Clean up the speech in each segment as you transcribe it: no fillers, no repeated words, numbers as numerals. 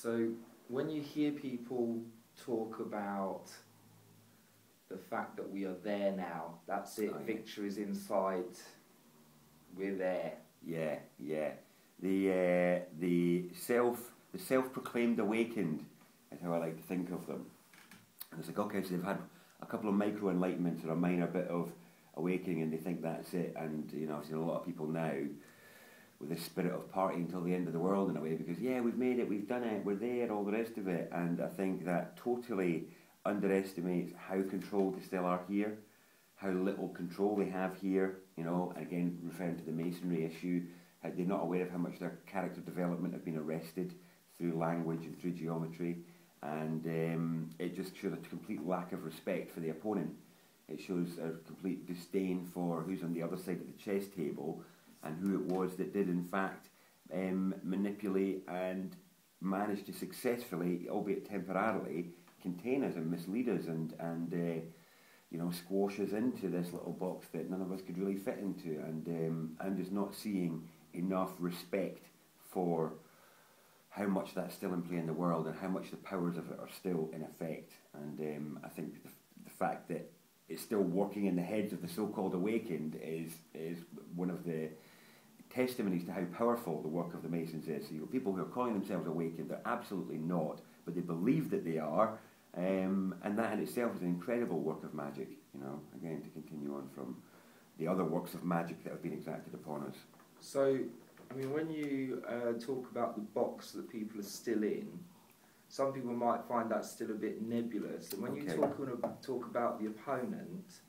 So when you hear people talk about the fact that we are there now, that's it, victory's inside, we're there. Yeah, yeah. The self-proclaimed awakened is how I like to think of them. And it's like, okay, so they've had a couple of micro enlightenments or a minor bit of awakening, and they think that's it. And you know, I've seen a lot of people now with this spirit of partying till the end of the world in a way, because yeah, we've made it, we've done it, we're there, all the rest of it. And I think that totally underestimates how controlled they still are here, how little control they have here. You know, again, referring to the masonry issue, how they're not aware of how much their character development have been arrested through language and through geometry. And it just shows a complete lack of respect for the opponent. It shows a complete disdain for who's on the other side of the chess table and who it was that did in fact manipulate and manage to successfully, albeit temporarily, contain us and mislead us and you know, squash us into this little box that none of us could really fit into. And I'm just not seeing enough respect for how much that's still in play in the world and how much the powers of it are still in effect. And I think the fact that it's still working in the heads of the so-called awakened is one of the testimonies to how powerful the work of the Masons is. So you've got people who are calling themselves awakened, they're absolutely not, but they believe that they are, and that in itself is an incredible work of magic, you know, again, to continue on from the other works of magic that have been exacted upon us. So, I mean, when you talk about the box that people are still in, some people might find that still a bit nebulous. And when you talk about the opponent,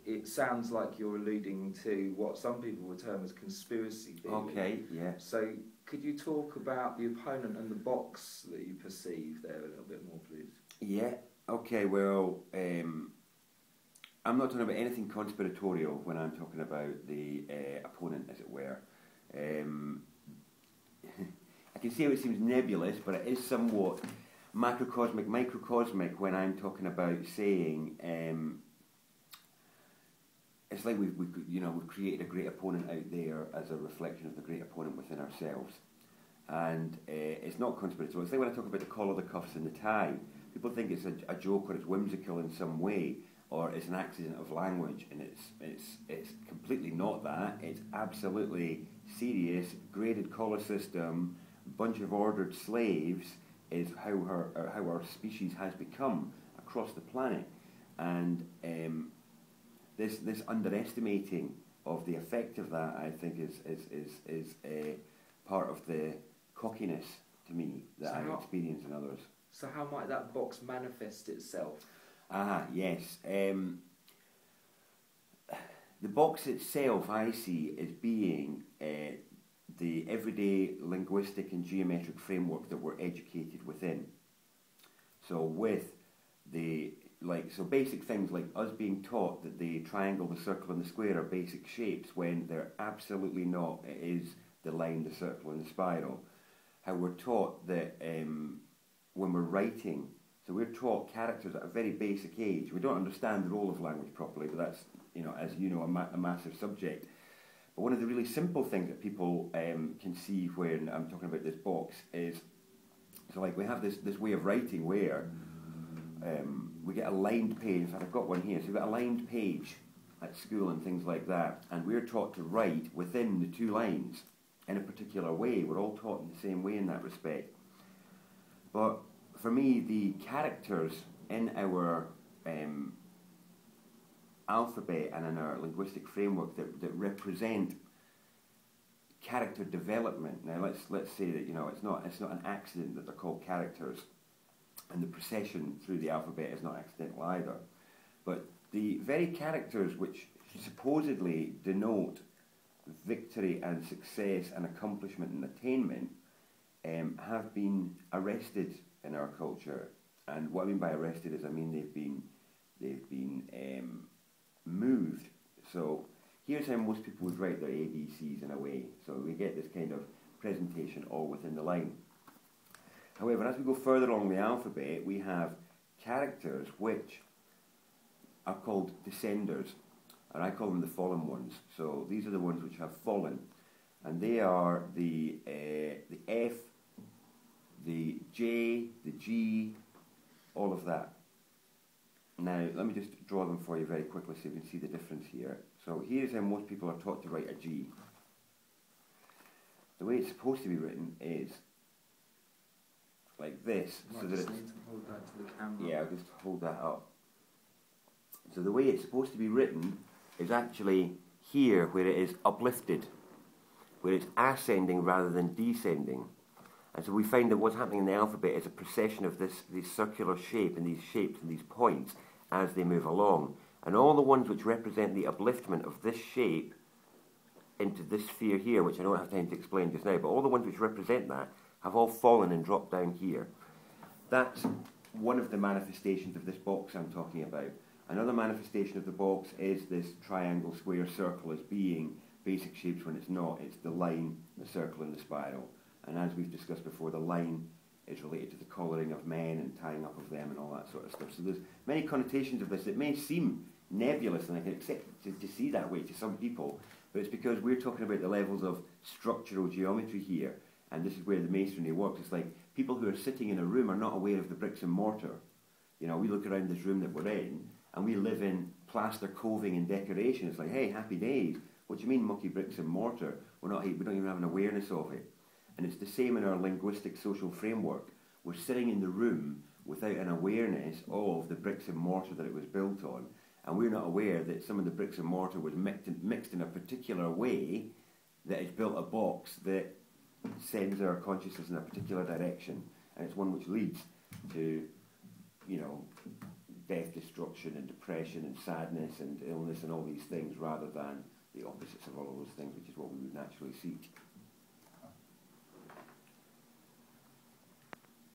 it sounds like you're alluding to what some people would term as conspiracy theory. Okay, yeah. So could you talk about the opponent and the box that you perceive there a little bit more, please? Yeah, okay, well, I'm not talking about anything conspiratorial when I'm talking about the opponent, as it were. I can see how it seems nebulous, but it is somewhat macrocosmic, microcosmic when I'm talking about saying it's like we've created a great opponent out there as a reflection of the great opponent within ourselves. And it's not conspiratorial. It's like when I talk about the collar, the cuffs and the tie. People think it's a joke or it's whimsical in some way, or it's an accident of language, and it's completely not that. It's absolutely serious. Graded collar system, bunch of ordered slaves is how our species has become across the planet, and this underestimating of the effect of that, I think, is a part of the cockiness to me that I experience in others. So how might that box manifest itself? Yes. The box itself, I see, as being the everyday linguistic and geometric framework that we're educated within. So with so basic things like us being taught that the triangle, the circle and the square are basic shapes when they're absolutely not. It is the line, the circle and the spiral. How we're taught that when we're writing, so we're taught characters at a very basic age. We don't understand the role of language properly, but that's, you know, as you know, a massive subject. But one of the really simple things that people can see when I'm talking about this box is, so like we have this way of writing where we get a lined page. In fact, I've got one here. So we've got a lined page at school and things like that, and we're taught to write within the two lines in a particular way. We're all taught in the same way in that respect. But for me, the characters in our alphabet and in our linguistic framework that represent character development. Now let's say that, you know, it's not an accident that they're called characters, and the procession through the alphabet is not accidental either. But the very characters which supposedly denote victory and success and accomplishment and attainment have been arrested in our culture. And what I mean by arrested is, I mean they've been moved. So here's how most people would write their ABCs in a way. So we get this kind of presentation all within the line. However, as we go further along the alphabet, we have characters which are called descenders, and I call them the fallen ones. So these are the ones which have fallen, and they are the F, the J, the G, all of that. Now, let me just draw them for you very quickly so you can see the difference here. So here's how most people are taught to write a G. The way it's supposed to be written is like this. So that need to hold that to the camera. Yeah, I'll just hold that up. So the way it's supposed to be written is actually here where it is uplifted, where it's ascending rather than descending. And so we find that what's happening in the alphabet is a procession of this circular shape and these shapes and these points as they move along. And all the ones which represent the upliftment of this shape into this sphere here, which I don't have time to explain just now, but all the ones which represent that have all fallen and dropped down here. That's one of the manifestations of this box I'm talking about. Another manifestation of the box is this triangle, square, circle as being basic shapes when it's not. It's the line, the circle and the spiral. And as we've discussed before, the line is related to the collaring of men and tying up of them and all that sort of stuff. So there's many connotations of this. It may seem nebulous, and I can accept to see that way to some people, but it's because we're talking about the levels of structural geometry here, and this is where the masonry works. It's like people who are sitting in a room are not aware of the bricks and mortar. You know, we look around this room that we're in, and we live in plaster coving and decoration. It's like, hey, happy days. What do you mean mucky bricks and mortar? We don't even have an awareness of it. And it's the same in our linguistic social framework. We're sitting in the room without an awareness of the bricks and mortar that it was built on. And we're not aware that some of the bricks and mortar was mixed in a particular way that has built a box that sends our consciousness in a particular direction. And it's one which leads to, you know, death, destruction and depression and sadness and illness and all these things, rather than the opposites of all of those things, which is what we would naturally seek.